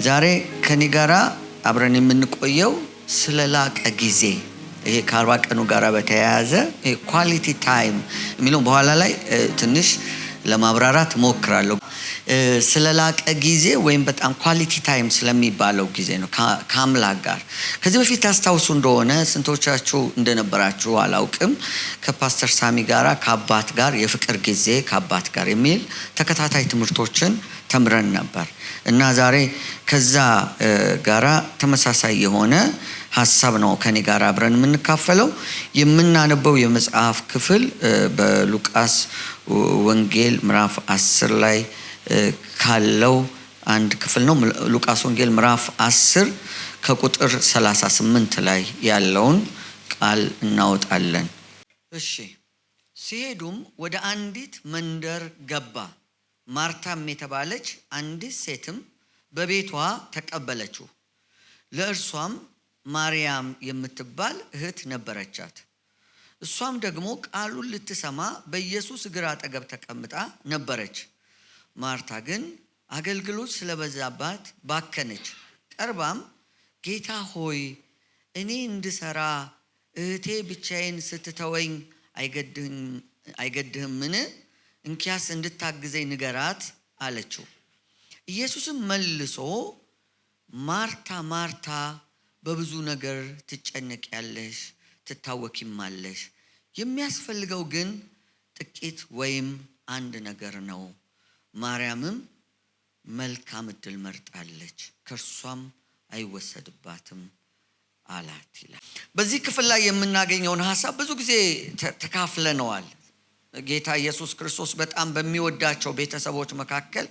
ዛሬ ከኔ ጋራ አብረን የምንቆየው ስለላቀ ጊዜ ይሄ ከ40 ቀኑ ጋራ በተያያዘ ኳሊቲ ታይም የሚለው በኋላ ላይ ትንሽ ለማብራራት ሞክራለሁ። ስለላቀ ጊዜ ወይም በጣም ኳሊቲ ታይም ስለሚባለው ጊዜ ነው ከአምላክ ጋር። ከዚህ በፊት ታስታውሱ እንደሆነ ስንቶቻችሁ እንደነበራችሁ አላውቅም፣ ከፓስተር ሳሚ ጋራ ከአባት ጋር የፍቅር ጊዜ ከአባት ጋር የሚል ተከታታይ ትምህርቶችን ተምረን ነበር እና ዛሬ ከዛ ጋራ ተመሳሳይ የሆነ ሐሳብ ነው ከኔ ጋር አብረን የምንካፈለው። የምናነበው የመጽሐፍ ክፍል በሉቃስ ወንጌል ምዕራፍ 10 ላይ ካለው አንድ ክፍል ነው። ሉቃስ ወንጌል ምዕራፍ 10 ከቁጥር 38 ላይ ያለውን ቃል እናወጣለን። እሺ። ሲሄዱም ወደ አንዲት መንደር ገባ። ማርታም የተባለች አንዲት ሴትም በቤቷ ተቀበለችው። ለእርሷም ማርያም የምትባል እህት ነበረቻት። እሷም ደግሞ ቃሉን ልትሰማ በኢየሱስ እግር አጠገብ ተቀምጣ ነበረች። ማርታ ግን አገልግሎት ስለበዛባት ባከነች። ቀርባም ጌታ ሆይ እኔ እንድሰራ እህቴ ብቻዬን ስትተወኝ አይገድህምን? እንኪያስ እንድታግዘኝ ንገራት አለችው። ኢየሱስም መልሶ ማርታ ማርታ በብዙ ነገር ትጨነቂያለሽ፣ ትታወኪማለሽ። የሚያስፈልገው ግን ጥቂት ወይም አንድ ነገር ነው። ማርያምም መልካም ዕድል መርጣለች፣ ከእርሷም አይወሰድባትም አላት ይላል። በዚህ ክፍል ላይ የምናገኘውን ሐሳብ ብዙ ጊዜ ተካፍለነዋል። ጌታ ኢየሱስ ክርስቶስ በጣም በሚወዳቸው ቤተሰቦች መካከል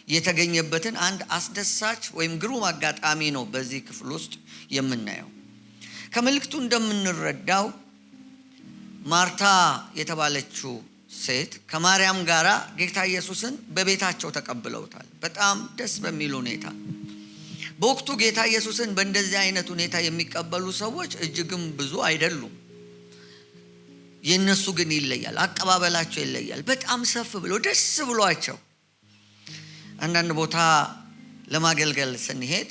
የተገኘበትን አንድ አስደሳች ወይም ግሩም አጋጣሚ ነው በዚህ ክፍል ውስጥ የምናየው። ከመልእክቱ እንደምንረዳው ማርታ የተባለችው ሴት ከማርያም ጋራ ጌታ ኢየሱስን በቤታቸው ተቀብለውታል፣ በጣም ደስ በሚል ሁኔታ። በወቅቱ ጌታ ኢየሱስን በእንደዚህ አይነት ሁኔታ የሚቀበሉ ሰዎች እጅግም ብዙ አይደሉም። የነሱ ግን ይለያል፣ አቀባበላቸው ይለያል። በጣም ሰፍ ብሎ ደስ ብሏቸው። አንዳንድ ቦታ ለማገልገል ስንሄድ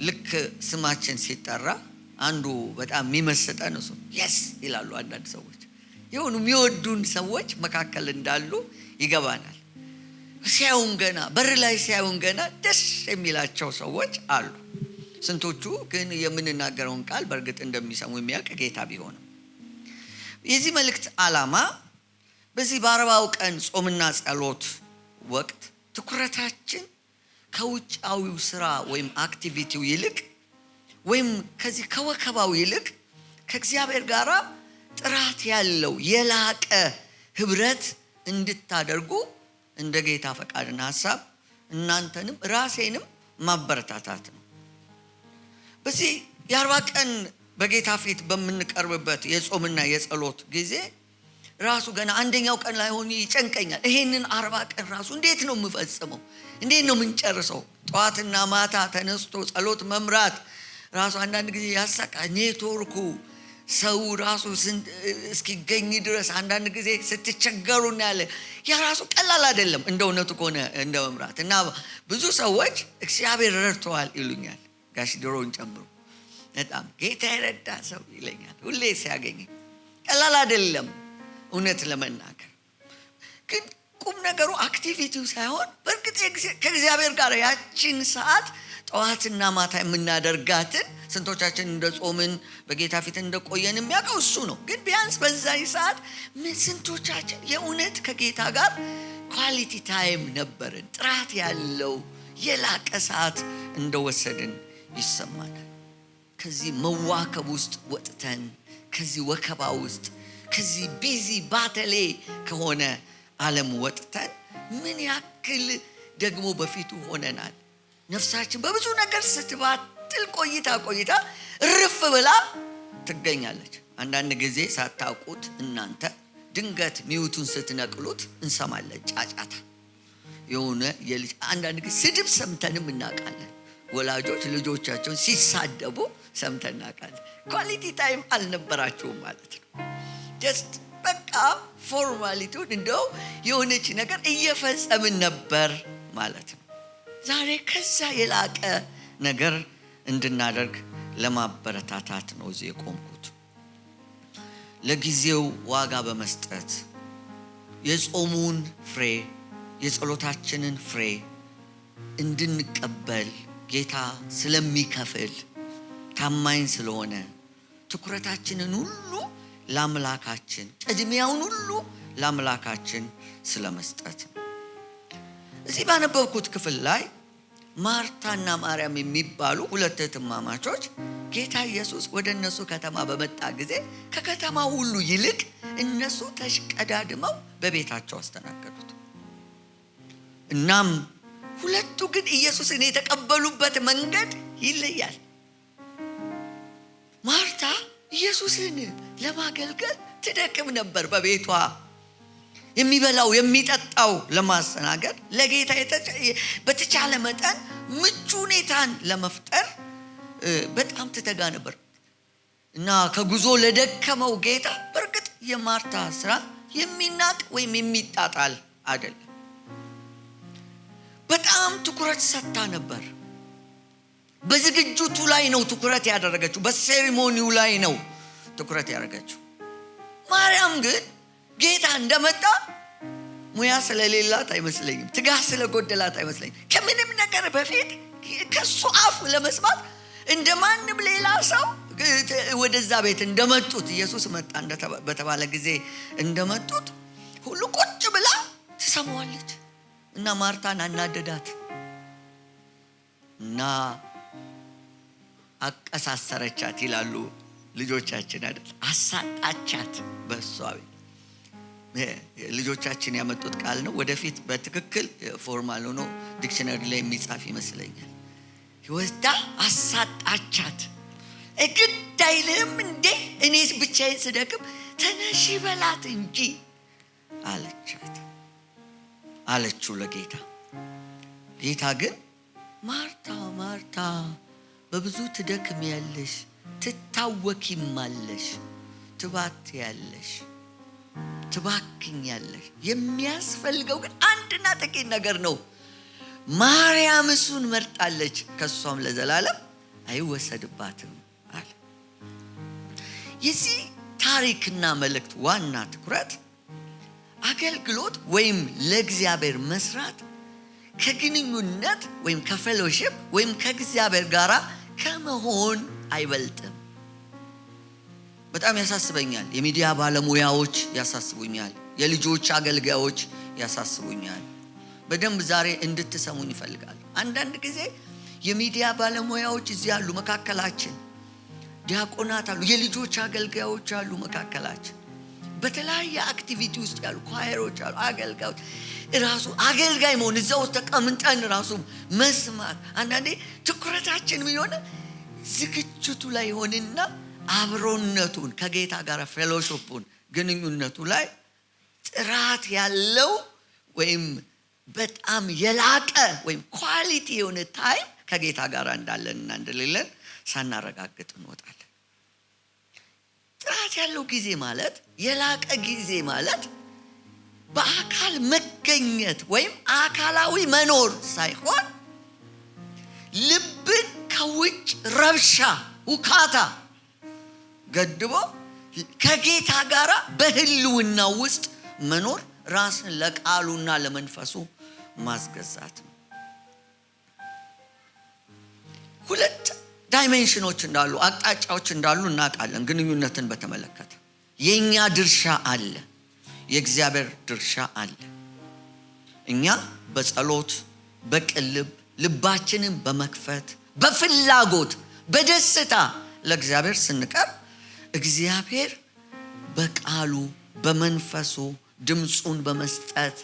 ልክ ስማችን ሲጠራ አንዱ በጣም የሚመስጠን እሱ የስ ይላሉ። አንዳንድ ሰዎች የሆኑ የሚወዱን ሰዎች መካከል እንዳሉ ይገባናል። ሲያዩን ገና በር ላይ ሲያዩን ገና ደስ የሚላቸው ሰዎች አሉ። ስንቶቹ ግን የምንናገረውን ቃል በእርግጥ እንደሚሰሙ የሚያውቅ ጌታ ቢሆንም የዚህ መልእክት ዓላማ በዚህ በ40 ቀን ጾምና ጸሎት ወቅት ትኩረታችን ከውጫዊው ስራ ወይም አክቲቪቲው ይልቅ ወይም ከዚህ ከወከባው ይልቅ ከእግዚአብሔር ጋር ጥራት ያለው የላቀ ህብረት እንድታደርጉ እንደ ጌታ ፈቃድና ሐሳብ እናንተንም ራሴንም ማበረታታት ነው። በዚህ የ40 ቀን በጌታ ፊት በምንቀርብበት የጾምና የጸሎት ጊዜ ራሱ ገና አንደኛው ቀን ላይ ሆኜ ይጨንቀኛል። ይሄንን 40 ቀን ራሱ እንዴት ነው የምፈጽመው? እንዴት ነው የምንጨርሰው? ጠዋትና ማታ ተነስቶ ጸሎት መምራት ራሱ አንዳንድ ጊዜ ያሳቃ። ኔትወርኩ ሰው ራሱ እስኪገኝ ድረስ አንዳንድ ጊዜ ስትቸገሩ እናያለን። ያ ራሱ ቀላል አይደለም እንደ እውነቱ ከሆነ እንደ መምራት እና ብዙ ሰዎች እግዚአብሔር ረድተዋል ይሉኛል፣ ጋሽ ድሮን ጨምሮ። በጣም ጌታ ይረዳ ሰው ይለኛል ሁሌ ሲያገኝ። ቀላል አይደለም እውነት ለመናገር ግን ቁም ነገሩ አክቲቪቲው ሳይሆን በእርግጥ ከእግዚአብሔር ጋር ያቺን ሰዓት ጠዋትና ማታ የምናደርጋትን ስንቶቻችን እንደጾምን በጌታ ፊት እንደቆየን የሚያውቀው እሱ ነው። ግን ቢያንስ በዛይ ሰዓት ስንቶቻችን የእውነት ከጌታ ጋር ኳሊቲ ታይም ነበርን፣ ጥራት ያለው የላቀ ሰዓት እንደወሰድን ይሰማናል። ከዚህ መዋከብ ውስጥ ወጥተን ከዚህ ወከባ ውስጥ ከዚህ ቢዚ ባተሌ ከሆነ ዓለም ወጥተን ምን ያክል ደግሞ በፊቱ ሆነናል። ነፍሳችን በብዙ ነገር ስትባትል ቆይታ እርፍ ብላ ትገኛለች። አንዳንድ ጊዜ ሳታውቁት እናንተ ድንገት ሚውቱን ስትነቅሉት እንሰማለን። ጫጫታ የሆነ የልጅ አንዳንድ ጊዜ ስድብ ሰምተንም እናውቃለን። ወላጆች ልጆቻቸውን ሲሳደቡ ሰምተን እናውቃለን። ኳሊቲ ታይም አልነበራቸውም ማለት ነው። ጀስት በቃ ፎርማሊቲውን እንደው የሆነች ነገር እየፈጸምን ነበር ማለት ነው። ዛሬ ከዛ የላቀ ነገር እንድናደርግ ለማበረታታት ነው እዚህ የቆምኩት። ለጊዜው ዋጋ በመስጠት የጾሙን ፍሬ የጸሎታችንን ፍሬ እንድንቀበል ጌታ ስለሚከፍል ታማኝ ስለሆነ ትኩረታችንን ሁሉ ለአምላካችን ቅድሚያውን ሁሉ ለአምላካችን ስለመስጠት እዚህ ባነበብኩት ክፍል ላይ ማርታና ማርያም የሚባሉ ሁለት እህትማማቾች ጌታ ኢየሱስ ወደ እነሱ ከተማ በመጣ ጊዜ ከከተማው ሁሉ ይልቅ እነሱ ተሽቀዳድመው በቤታቸው አስተናገዱት። እናም ሁለቱ ግን ኢየሱስን የተቀበሉበት መንገድ ይለያል። ማርታ ኢየሱስን ለማገልገል ትደክም ነበር። በቤቷ የሚበላው የሚጠጣው ለማስተናገድ ለጌታ በተቻለ መጠን ምቹ ሁኔታን ለመፍጠር በጣም ትተጋ ነበር እና ከጉዞ ለደከመው ጌታ በርግጥ የማርታ ስራ የሚናቅ ወይም የሚጣጣል አይደለም። በጣም ትኩረት ሰጥታ ነበር። በዝግጅቱ ላይ ነው ትኩረት ያደረገችው። በሴሪሞኒው ላይ ነው ትኩረት ያደረገችው። ማርያም ግን ጌታ እንደመጣ ሙያ ስለሌላት አይመስለኝም፣ ትጋት ስለጎደላት አይመስለኝም። ከምንም ነገር በፊት ከሱ አፍ ለመስማት እንደማንም ሌላ ሰው ወደዛ ቤት እንደመጡት ኢየሱስ መጣ በተባለ ጊዜ እንደመጡት ሁሉ ቁጭ ብላ ትሰማዋለች እና ማርታን አናደዳት እና አቀሳሰረቻት ይላሉ ልጆቻችን አይደል? አሳጣቻት። በሷ ልጆቻችን ያመጡት ቃል ነው። ወደፊት በትክክል ፎርማል ሆኖ ዲክሽነሪ ላይ የሚጻፍ ይመስለኛል። ወስዳ አሳጣቻት። ግድ አይልም እንዴ እኔ ብቻዬን ስደክም ተነሺ በላት እንጂ አለቻት አለችው ለጌታ። ጌታ ግን ማርታ ማርታ በብዙ ትደክሚያለሽ፣ ትታወኪማለሽ፣ ትባትያለሽ፣ ትባክኛለሽ። የሚያስፈልገው ግን አንድና ጥቂት ነገር ነው። ማርያም እሱን መርጣለች፣ ከሷም ለዘላለም አይወሰድባትም አለ። የዚህ ታሪክና መልእክት ዋና ትኩረት አገልግሎት ወይም ለእግዚአብሔር መስራት ከግንኙነት ወይም ከፌሎሺፕ ወይም ከእግዚአብሔር ጋር ከመሆን አይበልጥም። በጣም ያሳስበኛል። የሚዲያ ባለሙያዎች ያሳስቡኛል። የልጆች አገልጋዮች ያሳስቡኛል። በደንብ ዛሬ እንድትሰሙኝ ይፈልጋል። አንዳንድ ጊዜ የሚዲያ ባለሙያዎች እዚህ ያሉ መካከላችን፣ ዲያቆናት አሉ፣ የልጆች አገልጋዮች አሉ መካከላችን፣ በተለያየ አክቲቪቲ ውስጥ ያሉ ኳየሮች አሉ፣ አገልጋዮች ራሱ አገልጋይ መሆን እዛው ተቀምጠን ራሱ መስማት። አንዳንዴ ትኩረታችን የሚሆነ ዝግጅቱ ላይ ሆነና አብሮነቱን ከጌታ ጋር ፌሎሺፑን ግንኙነቱ ላይ ጥራት ያለው ወይም በጣም የላቀ ወይም ኳሊቲ የሆነ ታይም ከጌታ ጋር እንዳለንና እንደሌለን ሳናረጋግጥ እንወጣለን። ጥራት ያለው ጊዜ ማለት የላቀ ጊዜ ማለት በአካል መገኘት ወይም አካላዊ መኖር ሳይሆን ልብን ከውጭ ረብሻ፣ ውካታ ገድቦ ከጌታ ጋር በህልውና ውስጥ መኖር፣ ራስን ለቃሉና ለመንፈሱ ማስገዛት ነው። ሁለት ዳይሜንሽኖች እንዳሉ፣ አቅጣጫዎች እንዳሉ እናውቃለን። ግንኙነትን በተመለከተ የኛ ድርሻ አለ፣ የእግዚአብሔር ድርሻ አለ። እኛ በጸሎት በቅልብ ልባችንን በመክፈት በፍላጎት በደስታ ለእግዚአብሔር ስንቀርብ እግዚአብሔር በቃሉ በመንፈሱ ድምፁን በመስጠት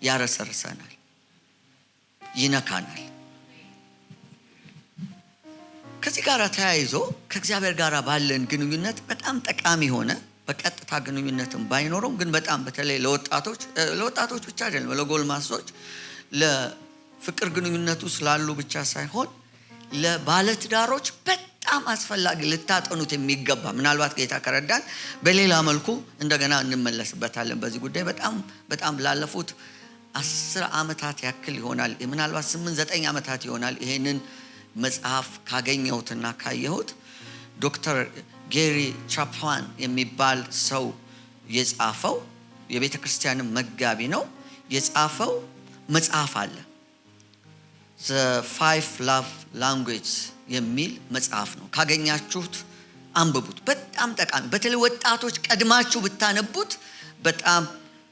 ያረሰርሰናል፣ ይነካናል። ከዚህ ጋር ተያይዞ ከእግዚአብሔር ጋር ባለን ግንኙነት በጣም ጠቃሚ ሆነ። በቀጥታ ግንኙነትም ባይኖረው ግን በጣም በተለይ ለወጣቶች ብቻ አይደለም፣ ለጎልማሶች ለፍቅር ግንኙነቱ ስላሉ ብቻ ሳይሆን ለባለትዳሮች በጣም አስፈላጊ ልታጠኑት የሚገባ፣ ምናልባት ጌታ ከረዳን በሌላ መልኩ እንደገና እንመለስበታለን በዚህ ጉዳይ። በጣም ላለፉት 10 ዓመታት ያክል ይሆናል ምናልባት 8-9 ዓመታት ይሆናል ይሄንን መጽሐፍ ካገኘሁትና ካየሁት ዶክተር ጌሪ ቻፕማን የሚባል ሰው የጻፈው የቤተ ክርስቲያን መጋቢ ነው የጻፈው መጽሐፍ አለ The 5 Love Languages የሚል መጽሐፍ ነው ካገኛችሁት አንብቡት በጣም ጠቃሚ በተለይ ወጣቶች ቀድማችሁ ብታነቡት በጣም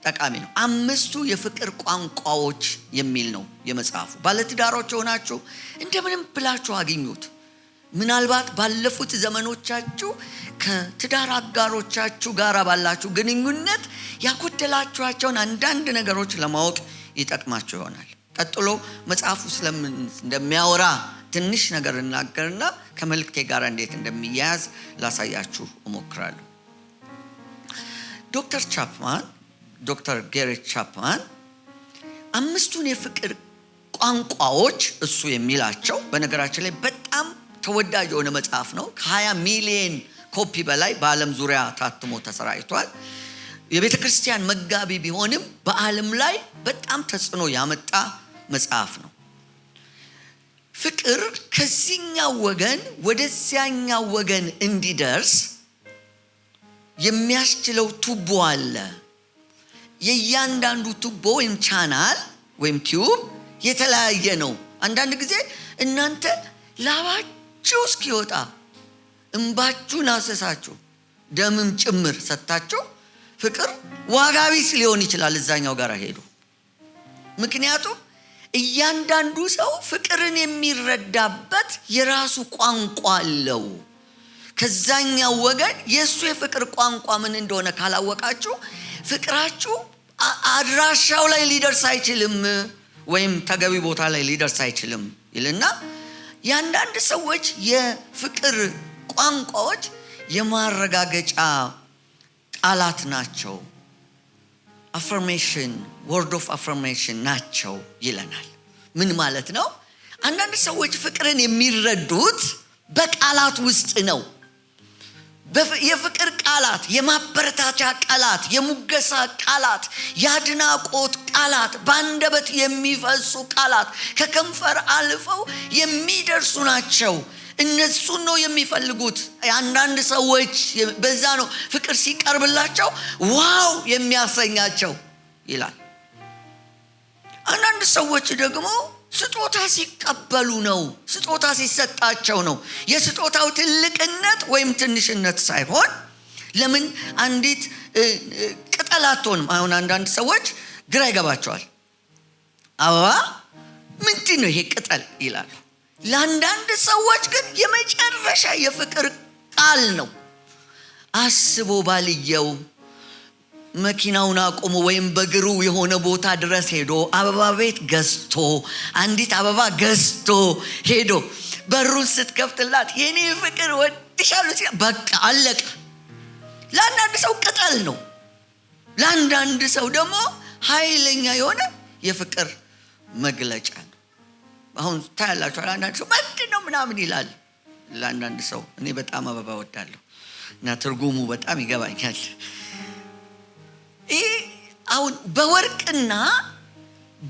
ጠቃሚ ነው 5 የፍቅር ቋንቋዎች የሚል ነው የመጽሐፉ ባለትዳሮች ሆናችሁ እንደምንም ብላችሁ አግኙት ምናልባት ባለፉት ዘመኖቻችሁ ከትዳር አጋሮቻችሁ ጋር ባላችሁ ግንኙነት ያጎደላችኋቸውን አንዳንድ ነገሮች ለማወቅ ይጠቅማችሁ ይሆናል ቀጥሎ መጽሐፉ ስለምን እንደሚያወራ ትንሽ ነገር እናገርና ከመልእክቴ ጋር እንዴት እንደሚያያዝ ላሳያችሁ እሞክራለሁ ዶክተር ጌሪ ቻፕማን 5 የፍቅር ቋንቋዎች እሱ የሚላቸው በነገራችን ላይ በጣም ተወዳጅ የሆነ መጽሐፍ ነው ከ20 ሚሊዮን ኮፒ በላይ በዓለም ዙሪያ ታትሞ ተሰራጭቷል የቤተ ክርስቲያን መጋቢ ቢሆንም በዓለም ላይ በጣም ተጽዕኖ ያመጣ መጽሐፍ ነው ፍቅር ከዚህኛው ወገን ወደዚያኛው ወገን እንዲደርስ የሚያስችለው ቱቦ አለ የእያንዳንዱ ቱቦ ወይም ቻናል ወይም ቲዩብ የተለያየ ነው አንዳንድ ጊዜ እናንተ ላባችሁ እስኪወጣ እንባችሁን አሰሳችሁ ደምም ጭምር ሰጣችሁ ፍቅር ዋጋቢስ ሊሆን ይችላል እዛኛው ጋር ሄዶ ምክንያቱም እያንዳንዱ ሰው ፍቅርን የሚረዳበት የራሱ ቋንቋ አለው ከዛኛው ወገን የሱ የፍቅር ቋንቋ ምን እንደሆነ ካላወቃችሁ ፍቅራችሁ አድራሻው ላይ ሊደርስ አይችልም ወይም ተገቢ ቦታ ላይ ሊደርስ አይችልም ይልና ያንዳንድ ሰዎች የፍቅር ቋንቋዎች የማረጋገጫ ቃላት ናቸው affirmation word of affirmation ናቸው ይለናል ምን ማለት ነው አንዳንድ ሰዎች ፍቅርን የሚረዱት በቃላት ውስጥ ነው የፍቅር ቃላት የማበረታቻ ቃላት የሙገሳ ቃላት ያድናቆት ቃላት ባንደበት የሚፈሱ ቃላት ከከንፈር አልፈው የሚደርሱ ናቸው እነሱ ነው የሚፈልጉት አንዳንድ ሰዎች በዛ ነው ፍቅር ሲቀርብላቸው ዋው የሚያሰኛቸው ይላል አንዳንድ ሰዎች ደግሞ ስጦታ ሲቀበሉ ነው ስጦታ ሲሰጣቸው ነው የስጦታው ትልቅነት ወይም ትንሽነት ሳይሆን ለምን አንዲት ቅጠላቶን አሁን አንዳንድ ሰዎች ግራ ይገባቸዋል አበባ ምንድነው ይሄ ቅጠል ይላሉ ለአንዳንድ ሰዎች ግን የመጨረሻ የፍቅር ቃል ነው አስቦ ባልየው መኪናውን አቆሞ ወይም በግሩ የሆነ ቦታ ድረስ ሄዶ አበባ ቤት ገዝቶ አንዲት አበባ ገዝቶ ሄዶ በሩን ስትከፍትላት የኔ ፍቅር ወድሻለሁ ሲል በቃ አለቀ ለአንዳንድ ሰው ቅጠል ነው ለአንዳንድ ሰው ደግሞ ኃይለኛ የሆነ የፍቅር መግለጫ ነው አሁን ታያላችሁ አንዳንድ ሰው ምንድነው ምናምን ይላል ለአንዳንድ ሰው እኔ በጣም አበባ ወዳለሁ እና ትርጉሙ በጣም ይገባኛል አሁን በወርቅና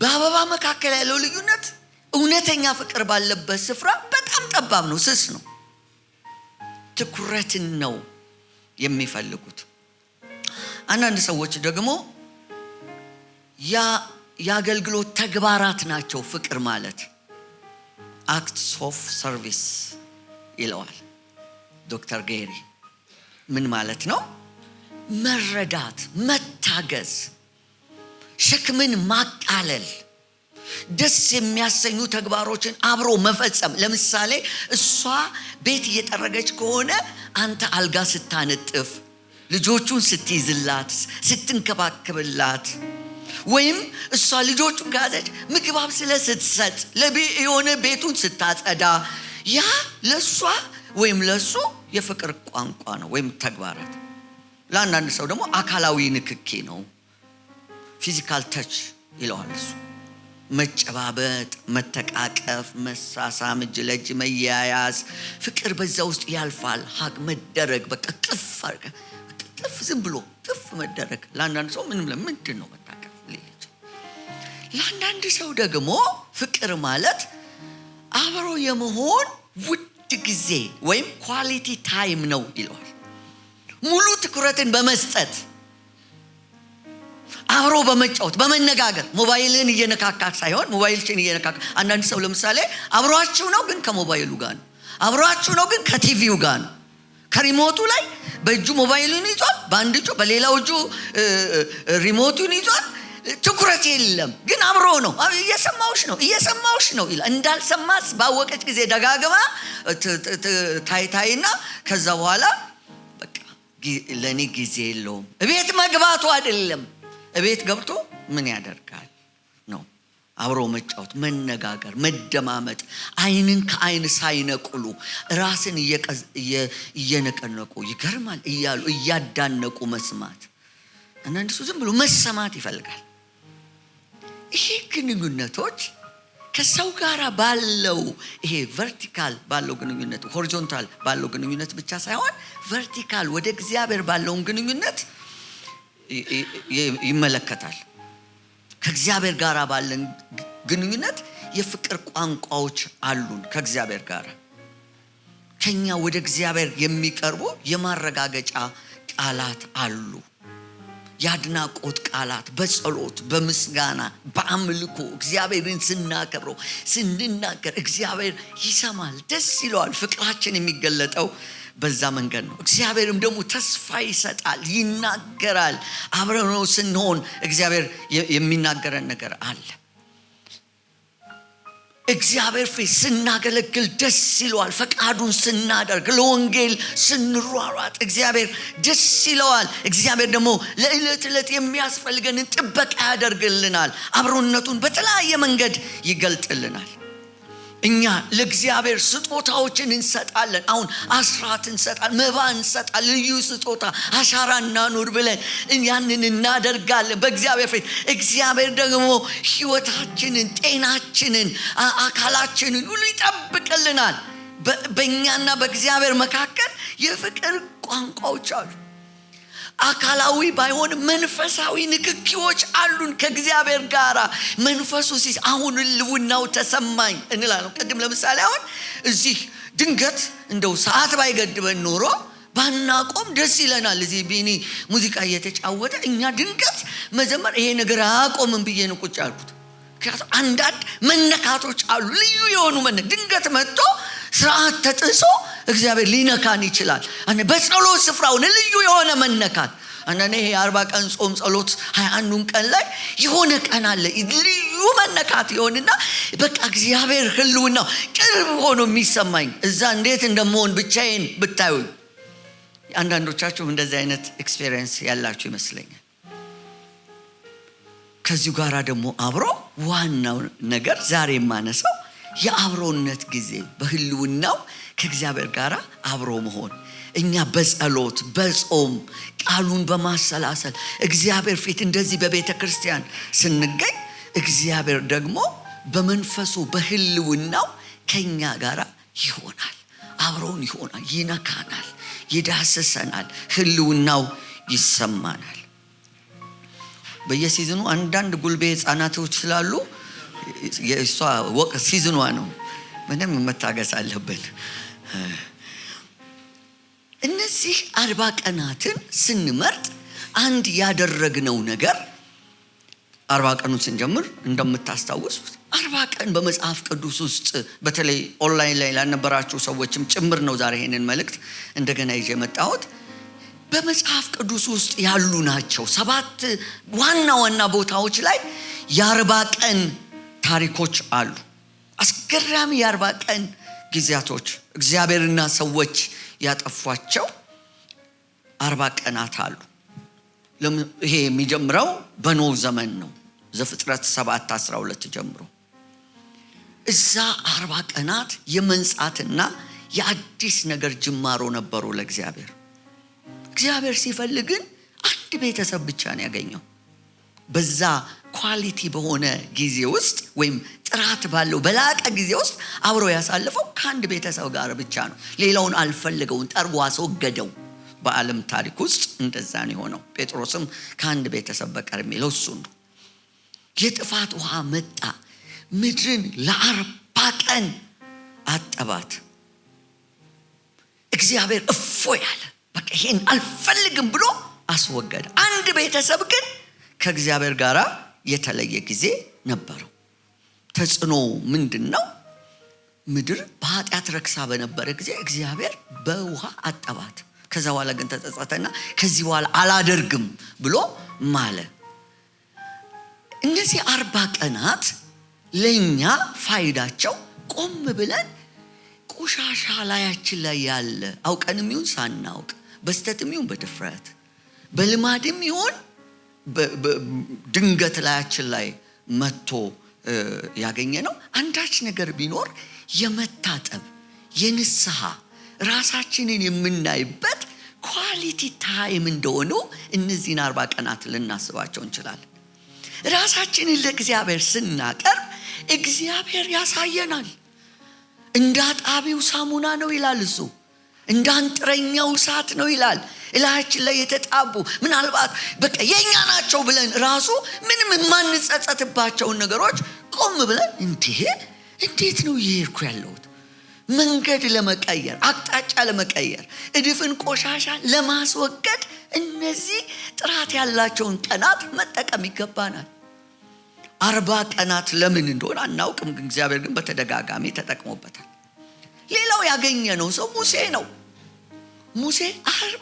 በአበባ መካከል ያለው ልዩነት እውነተኛ ፍቅር ባለበት ስፍራ በጣም ጠባብ ነው ስስ ነው ትኩረትን ነው የሚፈልጉት አንዳንድ ሰዎች ደግሞ የአገልግሎት ተግባራት ናቸው ፍቅር ማለት acts of service ይለዋል ዶክተር ጌሪ ምን ማለት ነው መረዳት መታገዝ ሸክምን ማቃለል ደስ የሚያሰኙ ተግባሮችን አብሮ መፈጸም ለምሳሌ እሷ ቤት እየጠረገች ከሆነ አንተ አልጋ ስታነጥፍ ልጆቹን ስትይዝላት ስትንከባከብላት ወይም እሷ ልጆቹን ጋዘች ምግብ አብስለ ስትሰጥ የሆነ ቤቱን ስታጸዳ ያ ለሷ ወይም ለሱ የፍቅር ቋንቋ ነው ወይም ተግባራት ለአንዳንድ ሰው ደግሞ አካላዊ ንክኪ ነው ፊዚካል ተች ይለዋል እሱ መጨባበጥ መተቃቀፍ መሳሳም እጅ ለእጅ መያያዝ ፍቅር በዛ ውስጥ ያልፋል ሀግ መደረግ በቃ ቅፍ አድርገ ቅፍ ዝም ብሎ ቅፍ መደረግ ለአንዳንድ ሰው ምንም ለምንድን ነው መታቀፍ ሊልጅ ለአንዳንድ ሰው ደግሞ ፍቅር ማለት አብሮ የመሆን ውድ ጊዜ ወይም ኳሊቲ ታይም ነው ይለዋል። ሙሉ ትኩረትን በመስጠት አብሮ በመጫወት በመነጋገር ሞባይልን እየነካካ ሳይሆን ሞባይልችን እየነካካ አንዳንድ ሰው ለምሳሌ አብሯችሁ ነው ግን ከሞባይሉ ጋር ነው፣ አብሯችሁ ነው ግን ከቲቪው ጋር ነው። ከሪሞቱ ላይ በእጁ ሞባይሉን ይዟል፣ በአንድ እጁ በሌላው እጁ ሪሞቱን ይዟል። ትኩረት የለም ግን አብሮ ነው። እየሰማውሽ ነው ይላል። እንዳልሰማስ ባወቀች ጊዜ ደጋግማ ታይታይና ከዛ በኋላ በቃ ለኔ ጊዜ የለውም። እቤት መግባቱ አይደለም፣ እቤት ገብቶ ምን ያደርጋል ነው። አብሮ መጫወት፣ መነጋገር፣ መደማመጥ፣ አይንን ከአይን ሳይነቅሉ ራስን እየነቀነቁ ይገርማል እያሉ እያዳነቁ መስማት። አንዳንድ ሰው ዝም ብሎ መሰማት ይፈልጋል። ይሄ ግንኙነቶች ከሰው ጋር ባለው ይሄ ቨርቲካል ባለው ግንኙነት ሆሪዞንታል ባለው ግንኙነት ብቻ ሳይሆን ቨርቲካል ወደ እግዚአብሔር ባለው ግንኙነት ይመለከታል። ከእግዚአብሔር ጋር ባለን ግንኙነት የፍቅር ቋንቋዎች አሉን። ከእግዚአብሔር ጋር ከኛ ወደ እግዚአብሔር የሚቀርቡ የማረጋገጫ ቃላት አሉ። ያድናቆት ቃላት በጸሎት በምስጋና በአምልኮ እግዚአብሔርን ስናከብረው ስንናገር እግዚአብሔር ይሰማል፣ ደስ ይለዋል። ፍቅራችን የሚገለጠው በዛ መንገድ ነው። እግዚአብሔርም ደግሞ ተስፋ ይሰጣል፣ ይናገራል። አብረነው ስንሆን እግዚአብሔር የሚናገረን ነገር አለ። እግዚአብሔር ፊት ስናገለግል ደስ ይለዋል። ፈቃዱን ስናደርግ ለወንጌል ስንሯሯጥ እግዚአብሔር ደስ ይለዋል። እግዚአብሔር ደግሞ ለዕለት ዕለት የሚያስፈልገንን ጥበቃ ያደርግልናል። አብሮነቱን በተለያየ መንገድ ይገልጥልናል። እኛ ለእግዚአብሔር ስጦታዎችን እንሰጣለን። አሁን አስራት እንሰጣለን፣ መባ እንሰጣለን፣ ልዩ ስጦታ አሻራ እናኑር ብለን ያንን እናደርጋለን በእግዚአብሔር ፊት። እግዚአብሔር ደግሞ ሕይወታችንን፣ ጤናችንን፣ አካላችንን ሁሉ ይጠብቅልናል። በእኛና በእግዚአብሔር መካከል የፍቅር ቋንቋዎች አሉ። አካላዊ ባይሆን መንፈሳዊ ንክኪዎች አሉን ከእግዚአብሔር ጋር። መንፈሱ አሁን ልውናው ተሰማኝ እንላለን። ቅድም ለምሳሌ አሁን እዚህ ድንገት እንደው ሰዓት ባይገድበን ኖሮ ባናቆም ደስ ይለናል። እዚህ ቢኒ ሙዚቃ እየተጫወተ እኛ ድንገት መዘመር ይሄ ነገር አቆምን ብዬ ነው ቁጭ ያልኩት። ምክንያቱም አንዳንድ መነካቶች አሉ፣ ልዩ የሆኑ ድንገት መጥቶ ስርዓት ተጥሶ እግዚአብሔር ሊነካን ይችላል። በጸሎት ስፍራው ልዩ የሆነ መነካት። አንዳንዴ ይሄ 40 ቀን ጾም ጸሎት 21ን ቀን ላይ የሆነ ቀን አለ ልዩ መነካት ይሆንና በቃ እግዚአብሔር ህልውናው ቅርብ ሆኖ የሚሰማኝ እዛ እንዴት እንደምሆን ብቻዬን ብታዩኝ። አንዳንዶቻችሁ እንደዚህ አይነት ኤክስፒሪየንስ ያላችሁ ይመስለኛል። ከዚሁ ጋራ ደግሞ አብሮ ዋናው ነገር ዛሬ የማነሳው የአብሮነት ጊዜ በህልውናው ከእግዚአብሔር ጋር አብሮ መሆን። እኛ በጸሎት በጾም ቃሉን በማሰላሰል እግዚአብሔር ፊት እንደዚህ በቤተ ክርስቲያን ስንገኝ እግዚአብሔር ደግሞ በመንፈሱ በህልውናው ከኛ ጋር ይሆናል፣ አብሮን ይሆናል፣ ይነካናል፣ ይዳስሰናል፣ ህልውናው ይሰማናል። በየሲዝኑ አንዳንድ ጉልቤ ህፃናቶች ስላሉ የእሷ ወቅት ሲዝኗ ነው። ምንም መታገስ አለብን። እነዚህ 40 ቀናትን ስንመርጥ አንድ ያደረግነው ነገር 40 ቀኑን ስንጀምር እንደምታስታውሱት 40 ቀን በመጽሐፍ ቅዱስ ውስጥ በተለይ ኦንላይን ላይ ላነበራችሁ ሰዎችም ጭምር ነው ዛሬ ይሄንን መልእክት እንደገና ይዤ መጣሁት። በመጽሐፍ ቅዱስ ውስጥ ያሉ ናቸው 7 ዋና ቦታዎች ላይ የ40 ቀን ታሪኮች አሉ። አስገራሚ የ40 ቀን ጊዜያቶች እግዚአብሔርና ሰዎች ያጠፏቸው 40 ቀናት አሉ። ይሄ የሚጀምረው በኖህ ዘመን ነው። ዘፍጥረት 7:12 ጀምሮ እዛ 40 ቀናት የመንጻትና የአዲስ ነገር ጅማሮ ነበሩ ለእግዚአብሔር። እግዚአብሔር ሲፈልግን አንድ ቤተሰብ ብቻ ነው ያገኘው። በዛ ኳሊቲ በሆነ ጊዜ ውስጥ ወይም ጥራት ባለው በላቀ ጊዜ ውስጥ አብሮ ያሳለፈው ከአንድ ቤተሰብ ጋር ብቻ ነው። ሌላውን አልፈልገውን ጠርጎ አስወገደው። በዓለም ታሪክ ውስጥ እንደዛ ነው የሆነው። ጴጥሮስም ከአንድ ቤተሰብ በቀር የሚለው እሱ ነው። የጥፋት ውሃ መጣ፣ ምድርን ለ40 ቀን አጠባት። እግዚአብሔር እፎይ አለ። በቃ ይሄን አልፈልግም ብሎ አስወገደ። አንድ ቤተሰብ ግን ከእግዚአብሔር ጋር የተለየ ጊዜ ነበረው። ተጽዕኖ ምንድነው? ምድር በኃጢአት ረክሳ በነበረ ጊዜ እግዚአብሔር በውሃ አጠባት። ከዛ በኋላ ግን ተጸጸተና ከዚህ በኋላ አላደርግም ብሎ ማለ። እነዚህ 40 ቀናት ለኛ ፋይዳቸው ቆም ብለን ቆሻሻ ላያችን ላይ ያለ አውቀንም ይሁን ሳናውቅ፣ በስተትም ይሁን በድፍረት፣ በልማድም ይሁን ድንገት ላያችን ላይ መጥቶ ያገኘ ነው አንዳች ነገር ቢኖር የመታጠብ የንስሐ ራሳችንን የምናይበት ኳሊቲ ታይም እንደሆነ እነዚህን 40 ቀናት ልናስባቸው እንችላለን። ራሳችንን ለእግዚአብሔር ስናቀርብ እግዚአብሔር ያሳየናል። እንዳጣቢው ሳሙና ነው ይላል እሱ፣ እንዳንጥረኛው እሳት ነው ይላል። እላችን ላይ የተጣቡ ምናልባት በቃ የኛ ናቸው ብለን ራሱ ምንም የማንጸጸትባቸውን ነገሮች ቆም ብለን እንዴት ነው ይሄርኩ ያለሁት መንገድ ለመቀየር አቅጣጫ ለመቀየር እድፍን ቆሻሻ ለማስወገድ እነዚህ ጥራት ያላቸውን ቀናት መጠቀም ይገባናል። 40 ቀናት ለምን እንደሆነ አናውቅም፣ ግን እግዚአብሔር ግን በተደጋጋሚ ተጠቅሞበታል። ሌላው ያገኘነው ሰው ሙሴ ነው። ሙሴ 40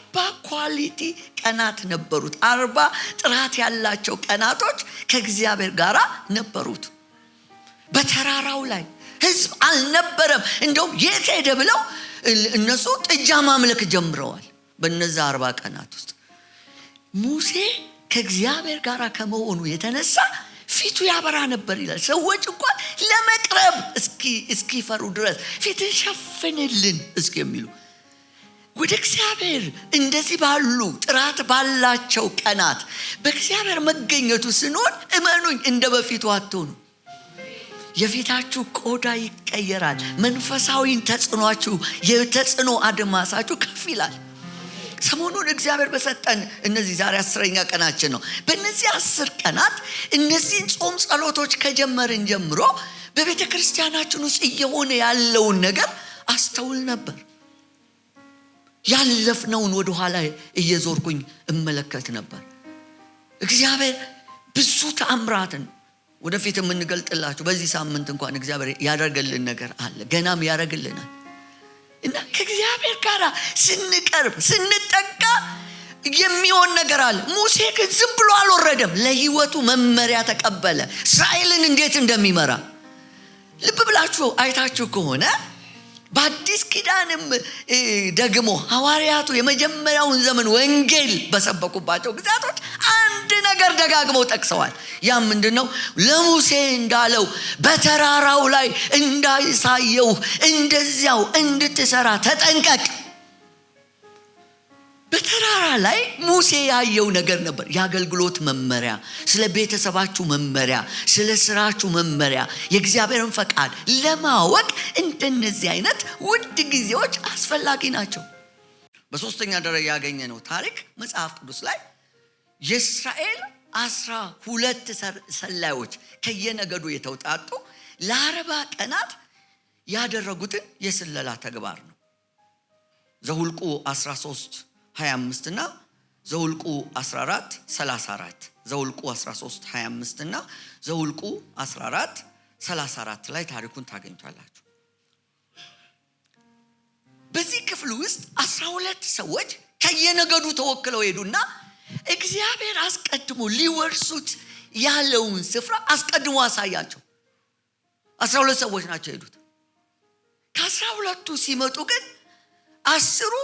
ኳሊቲ ቀናት ነበሩት። 40 ጥራት ያላቸው ቀናቶች ከእግዚአብሔር ጋር ነበሩት። በተራራው ላይ ህዝብ አልነበረም። እንደውም የት ሄደ ብለው እነሱ ጥጃ ማምለክ ጀምረዋል። በእነዛ 40 ቀናት ውስጥ ሙሴ ከእግዚአብሔር ጋር ከመሆኑ የተነሳ ፊቱ ያበራ ነበር ይላል። ሰዎች እንኳን ለመቅረብ እስኪፈሩ ድረስ ፊትን ሸፍንልን እስኪሚሉ ወደ እግዚአብሔር እንደዚህ ባሉ ጥራት ባላቸው ቀናት በእግዚአብሔር መገኘቱ ስንሆን እመኑኝ እንደበፊቱ አትሆኑ። የፊታችሁ ቆዳ ይቀየራል። መንፈሳዊን ተጽዕኖአችሁ የተጽዕኖ አድማሳችሁ ከፍ ይላል። ሰሞኑን እግዚአብሔር በሰጠን እነዚህ ዛሬ 10ኛ ቀናችን ነው። በእነዚህ 10 ቀናት እነዚህን ጾም ጸሎቶች ከጀመርን ጀምሮ በቤተ ክርስቲያናችን ውስጥ እየሆነ ያለውን ነገር አስተውል ነበር። ያለፍነውን ወደ ኋላ እየዞርኩኝ እመለከት ነበር። እግዚአብሔር ብዙ ተአምራትን ወደፊት የምንገልጥላችሁ በዚህ ሳምንት እንኳን እግዚአብሔር ያደርገልን ነገር አለ፣ ገናም ያደርግልናል። እና ከእግዚአብሔር ጋር ስንቀርብ ስንጠጋ የሚሆን ነገር አለ። ሙሴ ግን ዝም ብሎ አልወረደም። ለህይወቱ መመሪያ ተቀበለ። እስራኤልን እንዴት እንደሚመራ ልብ ብላችሁ አይታችሁ ከሆነ በአዲስ ኪዳንም ደግሞ ሐዋርያቱ የመጀመሪያውን ዘመን ወንጌል በሰበኩባቸው ግዛቶች አንድ ነገር ደጋግመው ጠቅሰዋል። ያ ምንድነው? ለሙሴ እንዳለው በተራራው ላይ እንዳይሳየው እንደዚያው እንድትሰራ ተጠንቀቅ። በተራራ ላይ ሙሴ ያየው ነገር ነበር። የአገልግሎት መመሪያ፣ ስለ ቤተሰባችሁ መመሪያ፣ ስለ ስራችሁ መመሪያ፣ የእግዚአብሔርን ፈቃድ ለማወቅ እንደነዚህ አይነት ውድ ጊዜዎች አስፈላጊ ናቸው። በሶስተኛ ደረጃ ያገኘነው ታሪክ መጽሐፍ ቅዱስ ላይ የእስራኤል 12 ሰላዮች ከየነገዱ የተውጣጡ ለ40 ቀናት ያደረጉትን የስለላ ተግባር ነው። ዘኍልቍ 13:25 እና ዘኍልቍ 14:34 ዘኍልቍ 13:25 እና ዘኍልቍ 14:34 ላይ ታሪኩን ታገኙታላችሁ። በዚህ ክፍል ውስጥ 12 ሰዎች ከየነገዱ ተወክለው ሄዱና እግዚአብሔር አስቀድሞ ሊወርሱት ያለውን ስፍራ አስቀድሞ አሳያቸው። 12 ሰዎች ናቸው ሄዱት። ከ12ቱ ሲመጡ ግን 10ሩ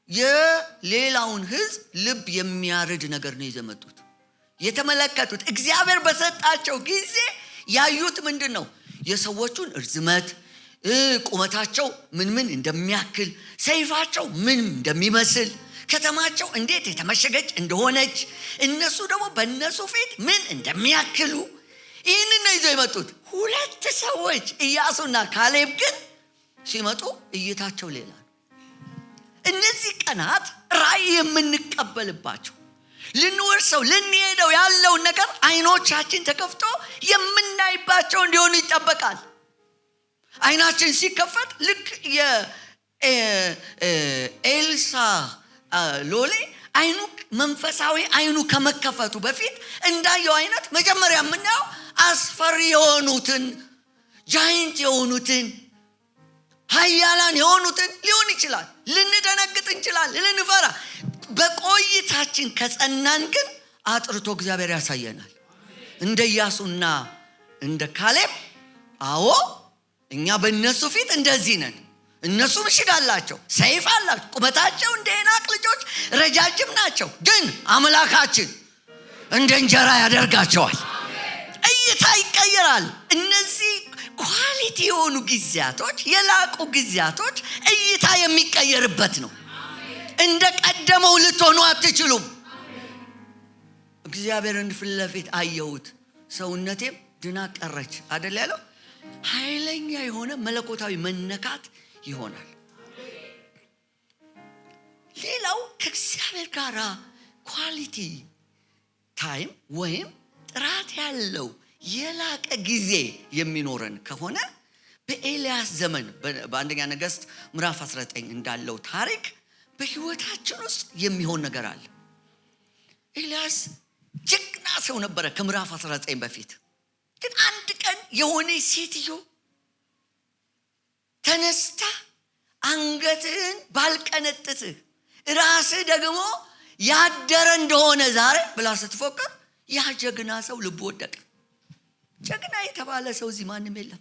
የሌላውን ህዝብ ልብ የሚያርድ ነገር ነው ይዘመጡት። የተመለከቱት እግዚአብሔር በሰጣቸው ጊዜ ያዩት ምንድነው? የሰዎቹን እርዝመት፣ ቁመታቸው ምን እንደሚያክል፣ ሰይፋቸው ምን እንደሚመስል፣ ከተማቸው እንዴት የተመሸገች እንደሆነች፣ እነሱ ደግሞ በእነሱ ፊት ምን እንደሚያክሉ ይህንን ነው ይዘው የመጡት። 2 ሰዎች ኢያሱና ካሌብ ግን ሲመጡ እይታቸው ሌላ ነው። እነዚህ ቀናት ራእይ የምንቀበልባቸው፣ ልንወርሰው ልንሄደው ያለውን ነገር አይኖቻችን ተከፍቶ የምናይባቸው እንዲሆኑ ይጠበቃል። አይናችን ሲከፈት ልክ የኤልሳ ሎሌ አይኑ መንፈሳዊ አይኑ ከመከፈቱ በፊት እንዳየው አይነት መጀመሪያ የምናየው አስፈሪ የሆኑትን ጃይንት የሆኑትን ኃያላን የሆኑትን ሊሆን ይችላል። ልንደነግጥ እንችላለን፣ ልንፈራ። በቆይታችን ከጸናን ግን አጥርቶ እግዚአብሔር ያሳየናል። እንደ ኢያሱና እንደ ካሌብ አዎ እኛ በእነሱ ፊት እንደዚህ ነን። እነሱ ምሽግ አላቸው፣ ሰይፍ አላቸው፣ ቁመታቸው እንደ ዔናቅ ልጆች ረጃጅም ናቸው። ግን አምላካችን እንደ እንጀራ ያደርጋቸዋል። እይታ ይቀየራል። እነዚህ ኳሊቲ የሆኑ ጊዜያቶች፣ የላቁ ጊዜያቶች እይታ የሚቀየርበት ነው። እንደ ቀደመው ልትሆኑ አትችሉም። እግዚአብሔርን ፊት ለፊት አየሁት ሰውነቴም ድና ቀረች አይደል ያለው። ኃይለኛ የሆነ መለኮታዊ መነካት ይሆናል። ሌላው ከእግዚአብሔር ጋር ኳሊቲ ታይም ወይም ጥራት ያለው የላቀ ጊዜ የሚኖረን ከሆነ በኤልያስ ዘመን በአንደኛ ነገሥት ምዕራፍ 19 እንዳለው ታሪክ በህይወታችን ውስጥ የሚሆን ነገር አለ። ኤልያስ ጀግና ሰው ነበረ ከምዕራፍ 19 በፊት። ግን አንድ ቀን የሆነ ሴትዮ ተነስታ አንገትህን ባልቀነጥስህ ራስህ ደግሞ ያደረ እንደሆነ ዛሬ ብላ ስትፎክር ያ ጀግና ሰው ልቡ ወደቀ። ጀግና የተባለ ሰው እዚህ ማንም የለም።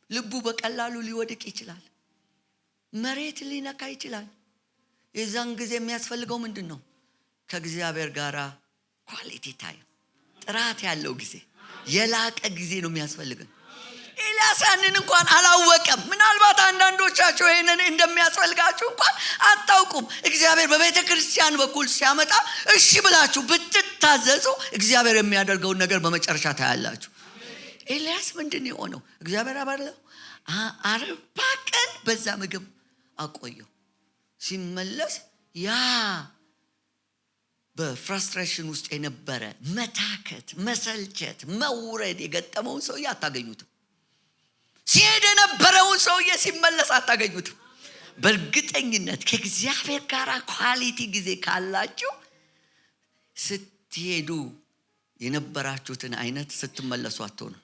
ልቡ በቀላሉ ሊወድቅ ይችላል። መሬት ሊነካ ይችላል። የዛን ጊዜ የሚያስፈልገው ምንድን ነው? ከእግዚአብሔር ጋር ኳሊቲ ታይም፣ ጥራት ያለው ጊዜ፣ የላቀ ጊዜ ነው የሚያስፈልገን። ኤልያስ ያንን እንኳን አላወቀም። ምናልባት አንዳንዶቻችሁ ይሄንን እንደሚያስፈልጋችሁ እንኳን አታውቁም። እግዚአብሔር በቤተ ክርስቲያን በኩል ሲያመጣ እሺ ብላችሁ ብትታዘዙ እግዚአብሔር የሚያደርገውን ነገር በመጨረሻ ታያላችሁ። ኤልያስ ምንድን የሆነው? እግዚአብሔር አባለው 40 ቀን በዛ ምግብ አቆየው። ሲመለስ ያ በፍራስትሬሽን ውስጥ የነበረ መታከት፣ መሰልቸት፣ መውረድ የገጠመውን ሰውዬ አታገኙትም። ሲሄድ የነበረውን ሰውዬ ሲመለስ አታገኙትም። በእርግጠኝነት ከእግዚአብሔር ጋር ኳሊቲ ጊዜ ካላችሁ ስትሄዱ የነበራችሁትን አይነት ስትመለሱ አትሆኑ።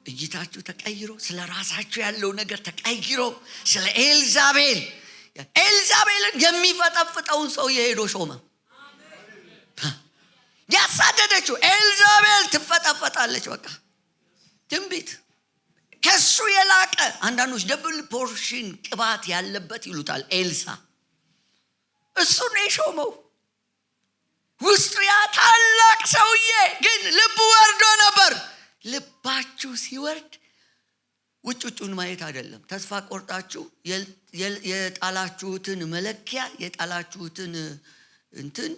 እይታችሁ ተቀይሮ ስለ ራሳችሁ ያለው ነገር ተቀይሮ ስለ ኤልዛቤልን የሚፈጠፍጠውን ሰው የሄዶ ሾመ። ያሳደደችው ኤልዛቤል ትፈጠፈጣለች። በቃ ትንቢት ከሱ የላቀ አንዳንዶች ደብል ፖርሽን ቅባት ያለበት ይሉታል። ኤልሳ እሱ ነው የሾመው። ውስጡ ያ ታላቅ ሰውዬ ግን ልቡ ወርዶ ነበር። ልባችሁ ሲወርድ ውጭውን ማየት አይደለም። ተስፋ ቆርጣችሁ የጣላችሁትን መለኪያ የጣላችሁትን እንትን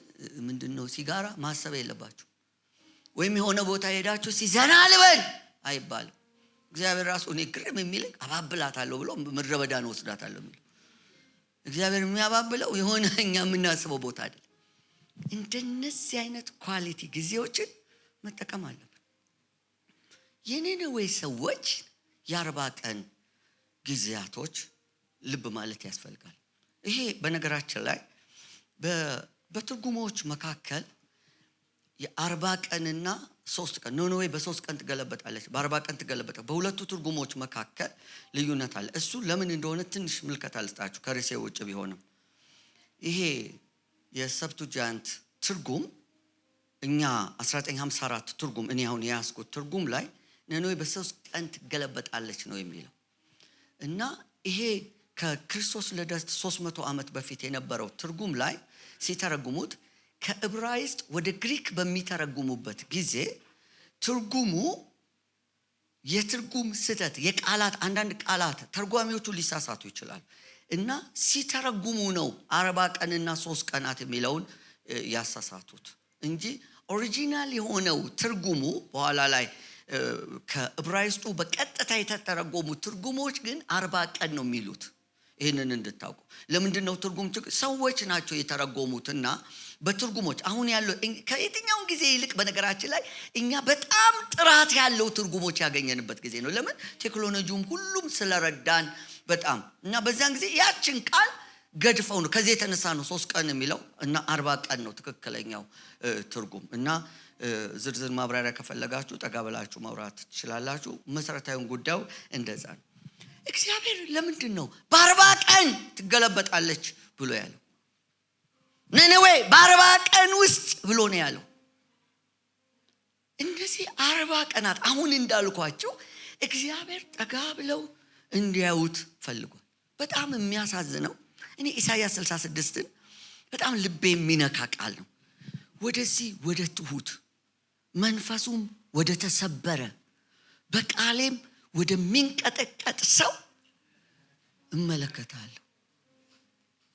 ምንድነው ሲጋራ ማሰብ የለባችሁ። ወይም የሆነ ቦታ ሄዳችሁ ሲዘና ልበል አይባልም። እግዚአብሔር ራሱ እኔ ግርም የሚልኝ አባብላታለሁ ብሎ ምድረ በዳ ነው ወስዳታለሁ የሚለው። እግዚአብሔር የሚያባብለው የሆነ እኛ የምናስበው ቦታ አይደለም። እንደነዚህ አይነት ኳሊቲ ጊዜዎችን መጠቀም አለብን። የነነዌ ሰዎች የ40 ቀን ጊዜያቶች ልብ ማለት ያስፈልጋል። ይሄ በነገራችን ላይ በትርጉሞች መካከል የ40 ቀንና 3 ቀን ነነዌ በ3 ቀን ትገለበጣለች፣ በ40 ቀን ትገለበጣለች። በሁለቱ ትርጉሞች መካከል ልዩነት አለ። እሱ ለምን እንደሆነ ትንሽ ምልከታ ልስጣችሁ ከርዕሴ ውጭ ቢሆንም። ይሄ የሰብቱጃንት ትርጉም እኛ 1954 ትርጉም እኔ አሁን የያዝኩት ትርጉም ላይ ነነዌ በ3 ቀን ትገለበጣለች ነው የሚለው እና ይሄ ከክርስቶስ ልደት 300 ዓመት በፊት የነበረው ትርጉም ላይ ሲተረጉሙት ከዕብራይስጥ ወደ ግሪክ በሚተረጉሙበት ጊዜ ትርጉሙ የትርጉም ስህተት የቃላት አንዳንድ ቃላት ተርጓሚዎቹ ሊሳሳቱ ይችላል እና ሲተረጉሙ ነው 40 ቀንና 3 ቀናት የሚለውን ያሳሳቱት እንጂ ኦሪጂናል የሆነው ትርጉሙ በኋላ ላይ ከዕብራይስጡ በቀጥታ የተተረጎሙ ትርጉሞች ግን 40 ቀን ነው የሚሉት። ይህንን እንድታውቁ። ለምንድን ነው ትርጉም ሰዎች ናቸው የተረጎሙትና በትርጉሞች አሁን ያለው ከየትኛውም ጊዜ ይልቅ በነገራችን ላይ እኛ በጣም ጥራት ያለው ትርጉሞች ያገኘንበት ጊዜ ነው። ለምን? ቴክኖሎጂውም ሁሉም ስለረዳን በጣም እና በዛን ጊዜ ያችን ቃል ገድፈው ነው። ከዚህ የተነሳ ነው 3 ቀን የሚለው እና 40 ቀን ነው ትክክለኛው ትርጉም። እና ዝርዝር ማብራሪያ ከፈለጋችሁ ጠጋ ብላችሁ ማውራት ትችላላችሁ። መሰረታዊውን ጉዳዩ እንደዛ ነው። እግዚአብሔር ለምንድን ነው በ40 ቀን ትገለበጣለች ብሎ ያለው? ነነዌ በ40 ቀን ውስጥ ብሎ ነው ያለው። እነዚህ 40 ቀናት አሁን እንዳልኳችሁ እግዚአብሔር ጠጋ ብለው እንዲያዩት ፈልጓል። በጣም የሚያሳዝነው እኔ ኢሳይያስ 66ን በጣም ልቤ የሚነካ ቃል ነው። ወደዚህ ወደ ትሁት መንፈሱም ወደ ተሰበረ በቃሌም ወደሚንቀጠቀጥ ሰው እመለከታለሁ።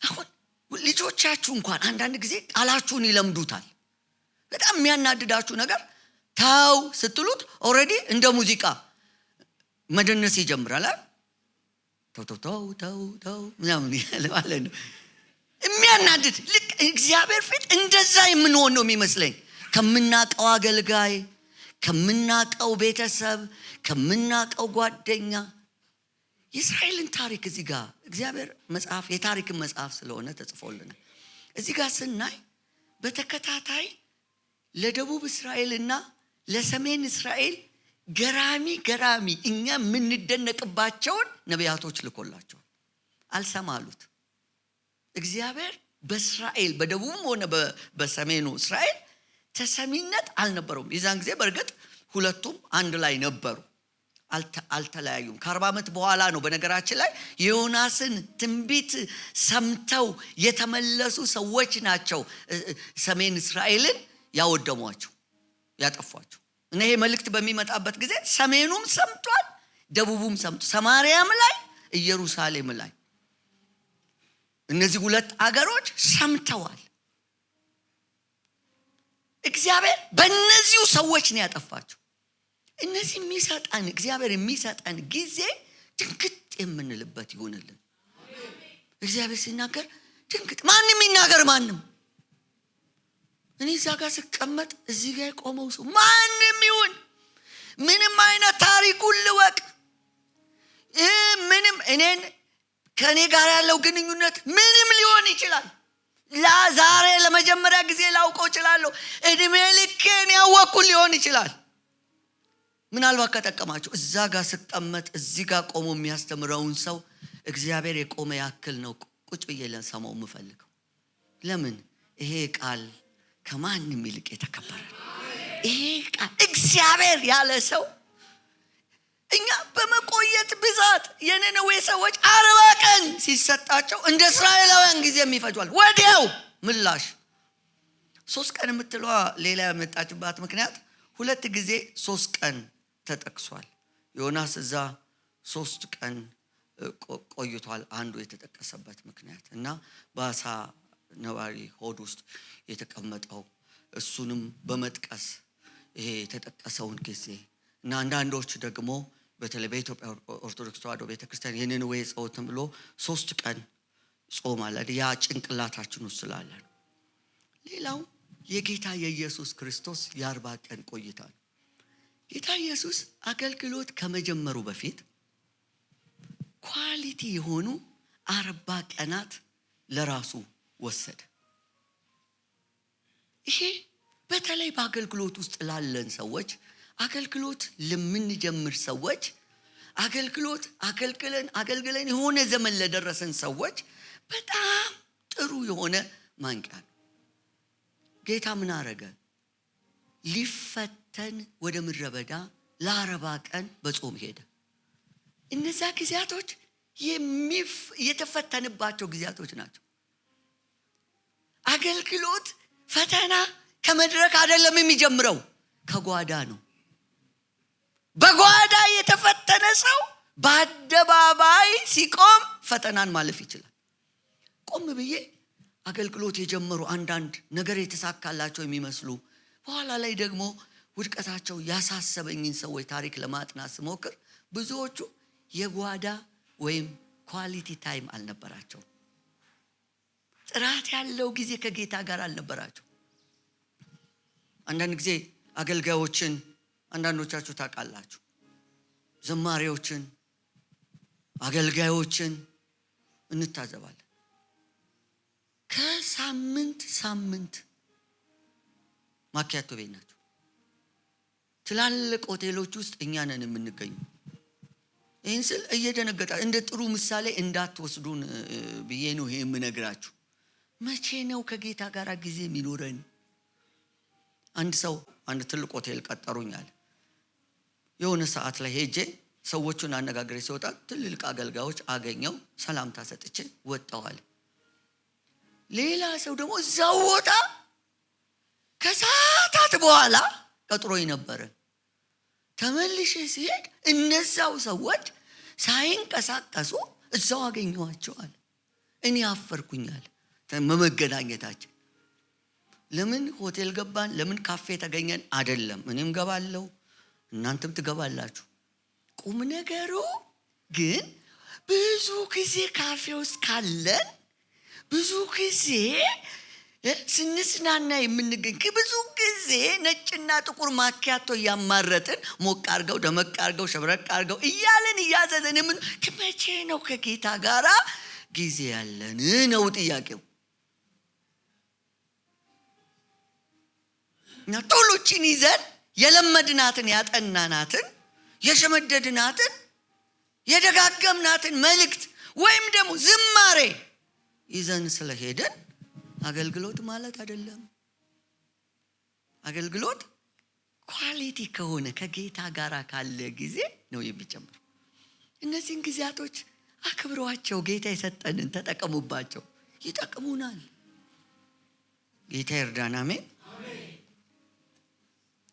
አሁን ልጆቻችሁ እንኳን አንዳንድ ጊዜ ቃላችሁን ይለምዱታል። በጣም የሚያናድዳችሁ ነገር ታው ስትሉት ኦሬዲ እንደ ሙዚቃ መደነስ ይጀምራል። ተው ምናምን ማለት ነው። የሚያናድድ ልክ እግዚአብሔር ፊት እንደዛ የምንሆን ነው የሚመስለኝ። ከምናቀው አገልጋይ፣ ከምናቀው ቤተሰብ፣ ከምናቀው ጓደኛ የእስራኤልን ታሪክ እዚህ ጋር እግዚአብሔር መጽሐፍ የታሪክን መጽሐፍ ስለሆነ ተጽፎልናል። እዚህ ጋር ስናይ በተከታታይ ለደቡብ እስራኤልና ለሰሜን እስራኤል ገራሚ እኛ የምንደነቅባቸውን ነቢያቶች ልኮላቸዋል። አልሰማሉት። እግዚአብሔር በእስራኤል በደቡብም ሆነ በሰሜኑ እስራኤል ተሰሚነት አልነበረውም። የዛን ጊዜ በእርግጥ ሁለቱም አንድ ላይ ነበሩ፣ አልተለያዩም። ከ40 ዓመት በኋላ ነው በነገራችን ላይ የዮናስን ትንቢት ሰምተው የተመለሱ ሰዎች ናቸው ሰሜን እስራኤልን ያወደሟቸው፣ ያጠፏቸው። እና ይሄ መልእክት በሚመጣበት ጊዜ ሰሜኑም ሰምቷል፣ ደቡቡም ሰምቷል። ሰማርያም ላይ ኢየሩሳሌም ላይ እነዚህ 2 አገሮች ሰምተዋል። እግዚአብሔር በእነዚሁ ሰዎች ነው ያጠፋቸው። እነዚህ እግዚአብሔር የሚሰጠን ጊዜ ድንግጥ የምንልበት ይሆንልን። እግዚአብሔር ሲናገር ድንግጥ፣ ማንም ይናገር ማንም። እኔ እዛ ጋር ስቀመጥ እዚህ ጋር የቆመው ሰው ማንም ይሁን ምንም አይነት ታሪኩን ልወቅ፣ ምንም እኔን ከኔ ጋር ያለው ግንኙነት ምንም ሊሆን ይችላል። ዛሬ ለመጀመሪያ ጊዜ ላውቀው እችላለሁ። እድሜ ልኬን ያወቅኩት ሊሆን ይችላል። ምናልባት ከጠቀማችሁ እዛ ጋር ስቀመጥ እዚህ ጋር ቆሞ የሚያስተምረውን ሰው እግዚአብሔር የቆመ ያክል ነው ቁጭ ብዬ ለሰማው የምፈልገው። ለምን? ይሄ ቃል ከማንም ይልቅ የተከበረ ነው። ይሄ ቃል እግዚአብሔር ያለ ሰው እኛ በመቆየት ብዛት የነነዌ ሰዎች 40 ቀን ሲሰጣቸው እንደ እስራኤላውያን ጊዜ የሚፈጇል። ወዲያው ምላሽ 3 ቀን የምትለዋ ሌላ ያመጣችባት ምክንያት 2 ጊዜ 3 ቀን ተጠቅሷል። ዮናስ እዛ 3 ቀን ቆይቷል። አንዱ የተጠቀሰበት ምክንያት እና በአሳ ነባሪ ሆድ ውስጥ የተቀመጠው እሱንም በመጥቀስ ይሄ የተጠቀሰውን ጊዜ እና አንዳንዶች ደግሞ በተለይ በኢትዮጵያ ኦርቶዶክስ ተዋሕዶ ቤተክርስቲያን የነነዌ ጸሎት ብሎ 3 ቀን ጾም አለ። ያ ጭንቅላታችን ውስጥ ስላለ ነው። ሌላው የጌታ የኢየሱስ ክርስቶስ የ40 ቀን ቆይታ ነው። ጌታ ኢየሱስ አገልግሎት ከመጀመሩ በፊት ኳሊቲ የሆኑ 40 ቀናት ለራሱ ወሰደ። ይሄ በተለይ በአገልግሎት ውስጥ ላለን ሰዎች፣ አገልግሎት ለምንጀምር ሰዎች፣ አገልግሎት አገልግለን የሆነ ዘመን ለደረሰን ሰዎች በጣም ጥሩ የሆነ ማንቂያ ነው። ጌታ ምን አረገ? ሊፈተን ወደ ምድረ በዳ ለ40 ቀን በጾም ሄደ። እነዛ ጊዜያቶች የተፈተንባቸው ጊዜያቶች ናቸው። አገልግሎት ፈተና ከመድረክ አይደለም የሚጀምረው፣ ከጓዳ ነው። በጓዳ የተፈተነ ሰው በአደባባይ ሲቆም ፈተናን ማለፍ ይችላል። ቆም ብዬ አገልግሎት የጀመሩ አንዳንድ ነገር የተሳካላቸው የሚመስሉ በኋላ ላይ ደግሞ ውድቀታቸው ያሳሰበኝን ሰዎች ታሪክ ለማጥናት ስሞክር ብዙዎቹ የጓዳ ወይም ኳሊቲ ታይም አልነበራቸው። ጥራት ያለው ጊዜ ከጌታ ጋር አልነበራቸው። አንዳንድ ጊዜ አገልጋዮችን አንዳንዶቻችሁ ታውቃላችሁ፣ ዘማሪዎችን፣ አገልጋዮችን እንታዘባለን። ከሳምንት ሳምንት ማኪያቶ ቤት ናቸው። ትላልቅ ሆቴሎች ውስጥ እኛ ነን የምንገኘው። ይህን ስል እየደነገጣ እንደ ጥሩ ምሳሌ እንዳትወስዱን ብዬ ነው ይሄ የምነግራችሁ። መቼ ነው ከጌታ ጋር ጊዜ የሚኖረን? አንድ ሰው አንድ ትልቅ ሆቴል ቀጠሩኛል። የሆነ ሰዓት ላይ ሄጄ ሰዎቹን አነጋግሬ ሲወጣ ትልልቅ አገልጋዮች አገኘው፣ ሰላምታ ሰጥቼ ወጣዋል። ሌላ ሰው ደግሞ እዛው ወጣ ከሰዓታት በኋላ ቀጥሮኝ ነበረ። ተመልሼ ሲሄድ እነዛው ሰዎች ሳይንቀሳቀሱ እዛው አገኘዋቸዋል። እኔ አፈርኩኛል መገናኘታችን። ለምን ሆቴል ገባን፣ ለምን ካፌ ተገኘን አይደለም። እኔም ገባለሁ፣ እናንተም ትገባላችሁ። ቁም ነገሩ ግን ብዙ ጊዜ ካፌ ውስጥ ካለን ብዙ ጊዜ ስንስናና የምንገኝ ብዙ ጊዜ ነጭና ጥቁር ማኪያቶ እያማረጥን ሞቅ አርገው ደመቅ አርገው ሸብረቅ አርገው እያለን እያዘዘን ምን ከመቼ ነው ከጌታ ጋራ ጊዜ ያለን ነው ጥያቄው። እና ቶሎችን ይዘን የለመድናትን ያጠናናትን የሸመደድናትን የደጋገምናትን መልእክት ወይም ደግሞ ዝማሬ ይዘን ስለሄደን አገልግሎት ማለት አይደለም። አገልግሎት ኳሊቲ ከሆነ ከጌታ ጋር ካለ ጊዜ ነው የሚጨምረው። እነዚህን ጊዜያቶች አክብሯቸው። ጌታ የሰጠንን ተጠቀሙባቸው፣ ይጠቅሙናል። ጌታ ይርዳን። አሜን።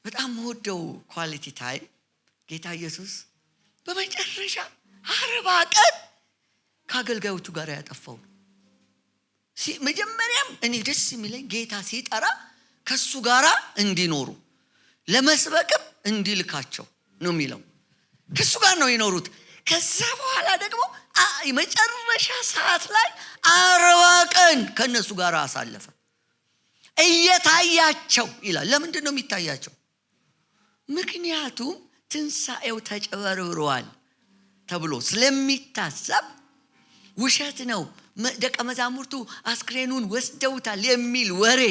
በጣም ወደው ኳሊቲ ታይም ጌታ ኢየሱስ በመጨረሻ 40 ቀን ከአገልጋዮቹ ጋር ያጠፋው። መጀመሪያም እኔ ደስ የሚለኝ ጌታ ሲጠራ ከሱ ጋር እንዲኖሩ ለመስበክም እንዲልካቸው ነው የሚለው። ከሱ ጋር ነው የኖሩት። ከዛ በኋላ ደግሞ የመጨረሻ ሰዓት ላይ 40 ቀን ከነሱ ጋር አሳለፈ እየታያቸው ይላል። ለምንድን ነው የሚታያቸው? ምክንያቱም ትንሣኤው ተጨበርብሯል ተብሎ ስለሚታሰብ ውሸት ነው፣ ደቀ መዛሙርቱ አስክሬኑን ወስደውታል የሚል ወሬ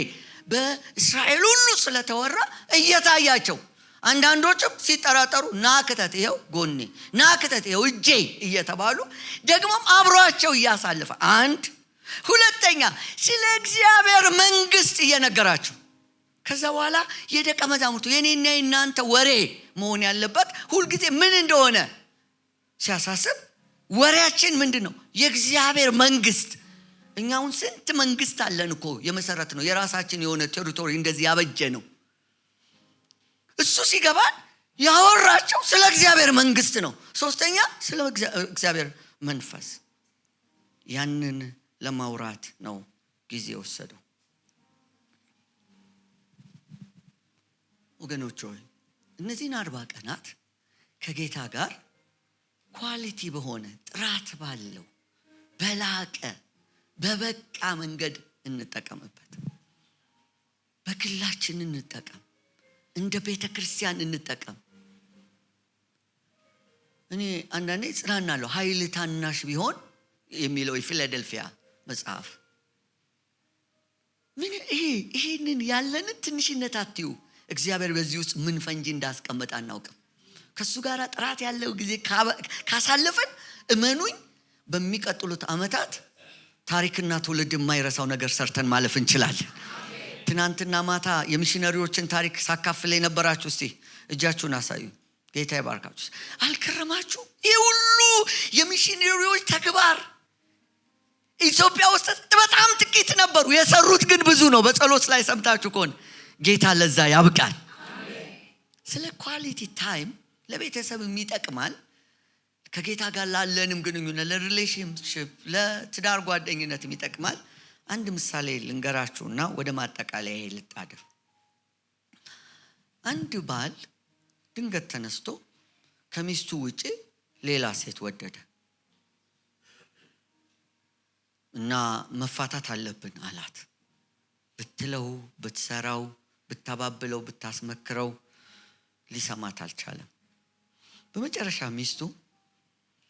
በእስራኤል ሁሉ ስለተወራ እየታያቸው፣ አንዳንዶችም ሲጠራጠሩ ናክተት ይኸው ጎኔ፣ ናክተት ይኸው እጄ እየተባሉ ደግሞም አብሯቸው እያሳለፈ አንድ ሁለተኛ ስለ እግዚአብሔር መንግስት እየነገራቸው። ከዛ በኋላ የደቀ መዛሙርቱ የኔና የናንተ ወሬ መሆን ያለበት ሁልጊዜ ምን እንደሆነ ሲያሳስብ፣ ወሬያችን ምንድነው? የእግዚአብሔር መንግስት። እኛውን ስንት መንግስት አለን እኮ የመሰረት ነው፣ የራሳችን የሆነ ቴሪቶሪ እንደዚህ ያበጀ ነው። እሱ ሲገባን ያወራቸው ስለ እግዚአብሔር መንግስት ነው። ሶስተኛ ስለ እግዚአብሔር መንፈስ። ያንን ለማውራት ነው ጊዜ ወሰደው። ወገኖች ሆይ እነዚህን 40 ቀናት ከጌታ ጋር ኳሊቲ በሆነ ጥራት ባለው በላቀ በበቃ መንገድ እንጠቀምበት። በግላችን እንጠቀም፣ እንደ ቤተ ክርስቲያን እንጠቀም። እኔ አንዳንዴ ጽናናለሁ። ኃይል ታናሽ ቢሆን የሚለው የፊላዴልፊያ መጽሐፍ ምን ይሄንን ያለንን ትንሽነት አትዩ። እግዚአብሔር በዚህ ውስጥ ምን ፈንጂ እንዳስቀመጠ አናውቅም። ከሱ ጋር ጥራት ያለው ጊዜ ካሳለፈን እመኑኝ በሚቀጥሉት አመታት ታሪክና ትውልድ የማይረሳው ነገር ሰርተን ማለፍ እንችላለን። ትናንትና ማታ የሚሽነሪዎችን ታሪክ ሳካፍል የነበራችሁ እስቲ እጃችሁን አሳዩ። ጌታ ይባርካችሁ። አልከረማችሁ? ይህ ሁሉ የሚሽነሪዎች ተግባር ኢትዮጵያ ውስጥ በጣም ጥቂት ነበሩ፣ የሰሩት ግን ብዙ ነው። በጸሎት ላይ ሰምታችሁ ከሆነ ጌታ ለዛ ያብቃል። ስለ ኳሊቲ ታይም ለቤተሰብም ይጠቅማል፣ ከጌታ ጋር ላለንም ግንኙነት፣ ለሪሌሽንሺፕ፣ ለትዳር ጓደኝነትም ይጠቅማል። አንድ ምሳሌ ልንገራችሁና ወደ ማጠቃለያ ልጣደፍ። አንድ ባል ድንገት ተነስቶ ከሚስቱ ውጪ ሌላ ሴት ወደደ። እና መፋታት አለብን አላት። ብትለው ብትሰራው ብታባብለው ብታስመክረው ሊሰማት አልቻለም። በመጨረሻ ሚስቱ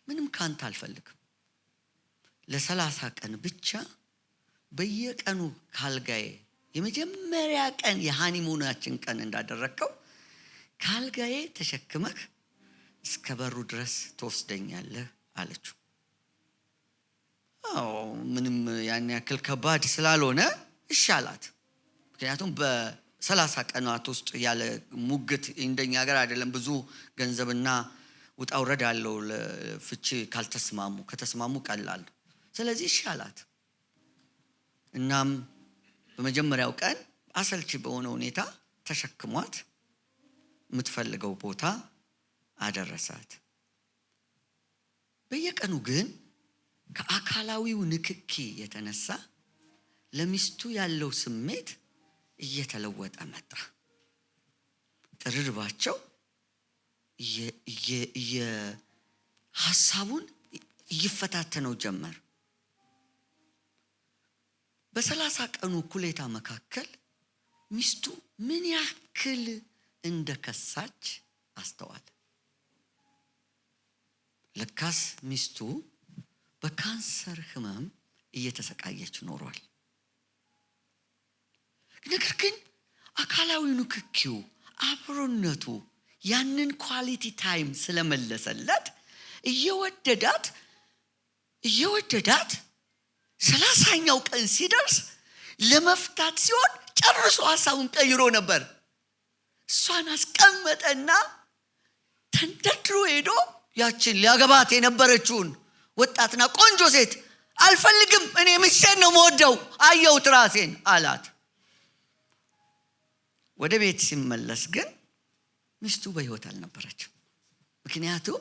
ምንም ካንተ አልፈልግም፣ ለ30 ቀን ብቻ በየቀኑ ካልጋዬ የመጀመሪያ ቀን የሃኒሙናችን ቀን እንዳደረከው ካልጋዬ ተሸክመህ እስከ በሩ ድረስ ትወስደኛለህ አለችው። ምንም ያን ያክል ከባድ ስላልሆነ እሺ አላት። ምክንያቱም በ30 ቀናት ውስጥ ያለ ሙግት እንደኛ ሀገር አይደለም፣ ብዙ ገንዘብና ውጣ ውረድ አለው ለፍቺ ካልተስማሙ። ከተስማሙ ቀላል። ስለዚህ እሺ አላት። እናም በመጀመሪያው ቀን አሰልቺ በሆነ ሁኔታ ተሸክሟት የምትፈልገው ቦታ አደረሳት። በየቀኑ ግን ከአካላዊው ንክኪ የተነሳ ለሚስቱ ያለው ስሜት እየተለወጠ መጣ። ጥርርባቸው ሐሳቡን እየፈታተነው ጀመር። በ30 ቀኑ ኩሌታ መካከል ሚስቱ ምን ያክል እንደከሳች አስተዋለ። ለካስ ሚስቱ በካንሰር ህመም እየተሰቃየች ኖሯል። ነገር ግን አካላዊ ንክኪው፣ አብሮነቱ ያንን ኳሊቲ ታይም ስለመለሰለት እየወደዳት 30ኛው ቀን ሲደርስ ለመፍታት ሲሆን ጨርሶ ሐሳቡን ቀይሮ ነበር። እሷን አስቀመጠና ተንደርድሮ ሄዶ ያችን ሊያገባት የነበረችውን ወጣትና ቆንጆ ሴት አልፈልግም፣ እኔ ሚስቴን ነው የምወደው፣ አየሁት ራሴን አላት። ወደ ቤት ሲመለስ ግን ሚስቱ በህይወት አልነበረችም። ምክንያቱም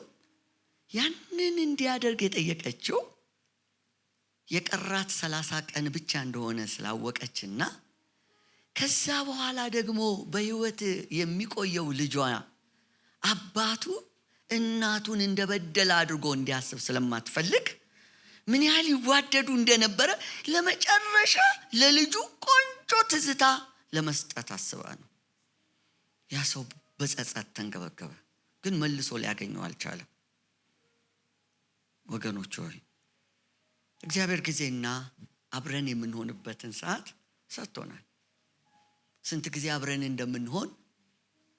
ያንን እንዲያደርግ የጠየቀችው የቀራት 30 ቀን ብቻ እንደሆነ ስላወቀችና ከዛ በኋላ ደግሞ በህይወት የሚቆየው ልጇ አባቱ እናቱን እንደበደለ አድርጎ እንዲያስብ ስለማትፈልግ ምን ያህል ይዋደዱ እንደነበረ ለመጨረሻ ለልጁ ቆንጆ ትዝታ ለመስጠት አስባ ነው። ያ ሰው በጸጸት ተንገበገበ፣ ግን መልሶ ሊያገኘው አልቻለም። ወገኖች ሆይ እግዚአብሔር ጊዜና አብረን የምንሆንበትን ሰዓት ሰጥቶናል። ስንት ጊዜ አብረን እንደምንሆን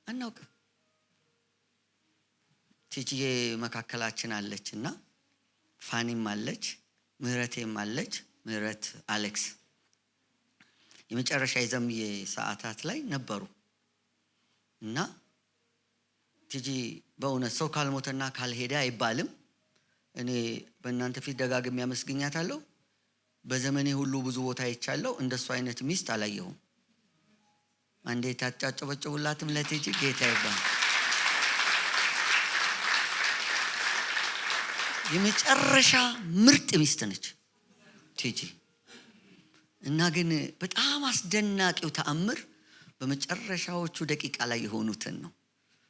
አናውቅም። ቲጂዬ መካከላችን አለችና ፋኒም አለች፣ ምህረቴም አለች። ምህረት አሌክስ የመጨረሻ የዘምዬ ሰዓታት ላይ ነበሩ እና ቲጂ በእውነት ሰው ካልሞተና ካልሄደ አይባልም። እኔ በእናንተ ፊት ደጋግሜ አመስግኛታለሁ። በዘመኔ ሁሉ ብዙ ቦታ አይቻለሁ፣ እንደሱ አይነት ሚስት አላየሁም። አንዴ ታጫጭበጭቡላትም ለቲጂ ጌታ ይባል። የመጨረሻ ምርጥ ሚስት ነች ቲጂ። እና ግን በጣም አስደናቂው ተአምር በመጨረሻዎቹ ደቂቃ ላይ የሆኑትን ነው።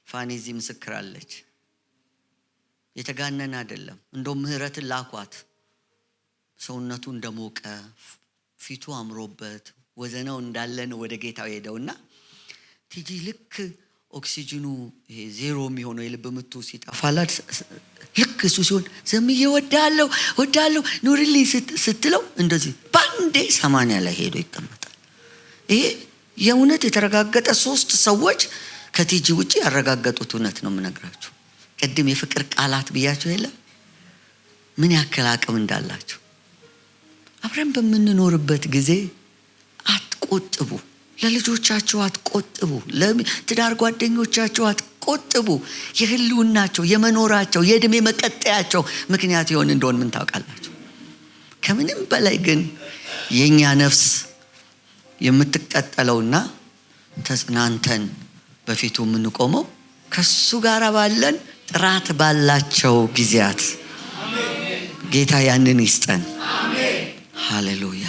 ፋኒ እዚህ ምስክር አለች። የተጋነነ አይደለም። እንደው ምህረትን ላኳት። ሰውነቱ እንደሞቀ ፊቱ አምሮበት ወዘናው እንዳለን ወደ ጌታው ሄደውና ቲጂ ልክ ኦክሲጅኑ ዜሮ የሚሆነው የልብ ምቱ ሲጠፋላት ልክ እሱ ሲሆን ዘምዬ ወዳለሁ ኑርልኝ ስትለው እንደዚህ ባንዴ 80 ላይ ሄዶ ይቀመጣል። ይሄ የእውነት የተረጋገጠ 3 ሰዎች ከቲጂ ውጪ ያረጋገጡት እውነት ነው የምነግራችሁ። ቅድም የፍቅር ቃላት ብያችሁ የለ ምን ያክል አቅም እንዳላችሁ። አብረን በምንኖርበት ጊዜ አትቆጥቡ፣ ለልጆቻችሁ አትቆጥቡ፣ ለትዳር ጓደኞቻችሁ አትቆጥቡ። የህልውናቸው የመኖራቸው የእድሜ መቀጠያቸው ምክንያት ይሆን እንደሆን ምን ታውቃላችሁ? ከምንም በላይ ግን የኛ ነፍስ የምትቀጠለውና ተጽናንተን በፊቱ የምንቆመው ከሱ ጋር ባለን ጥራት ባላቸው ጊዜያት ጌታ ያንን ይስጠን። ሃሌሉያ።